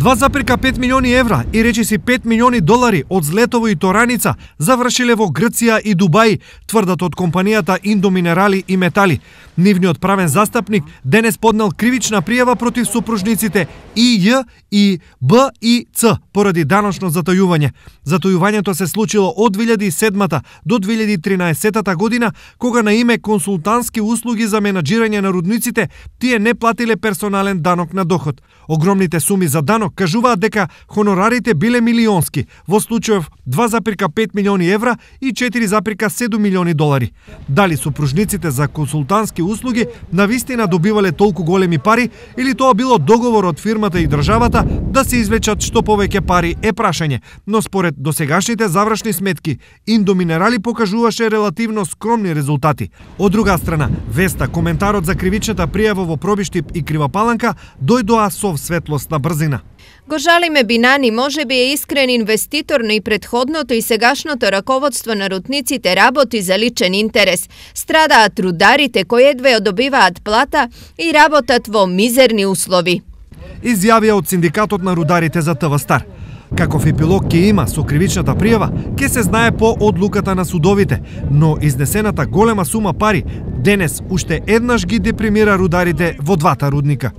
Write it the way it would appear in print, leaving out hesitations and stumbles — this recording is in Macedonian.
2,5 милиони евра и речиси 5 милиони долари од Злетово и Тораница завршиле во Грција и Дубај, тврдат од компанијата Индоминерали и Метали. Нивниот правен застапник денес поднел кривична пријава против супружниците И.Ј. и Б. и Ц. поради даночно затојување. Затојувањето се случило од 2007 до 2013 година, кога на име консултантски услуги за менаџирање на рудниците, тие не платиле персонален данок на доход. Огромните суми за данок кажуваат дека хонорарите биле милионски, во случајов 2,5 милиони евра и 4,7 милиони долари. Дали супружниците за консултантски услуги навистина добивале толку големи пари или тоа било договор од фирмата и државата да се извлечат што повеќе пари е прашање, но според досегашните завршни сметки, Индоминерали покажуваше релативно скромни резултати. Од друга страна, Веста, коментарот за кривичната пријава во Пробиштип и Кривопаланка дојдоа со светлост на брзина. Го жалиме Бинани, може би е искрен инвеститор, но и предходното и сегашното раководство на рудниците работи за личен интерес. Страдаат рударите кои едва ја добиваат плата и работат во мизерни услови. Изјавија од Синдикатот на рударите за ТВ Стар. Каков епилог ќе има со кривичната пријава, ќе се знае по одлуката на судовите, но изнесената голема сума пари денес уште еднаш ги депримира рударите во двата рудника.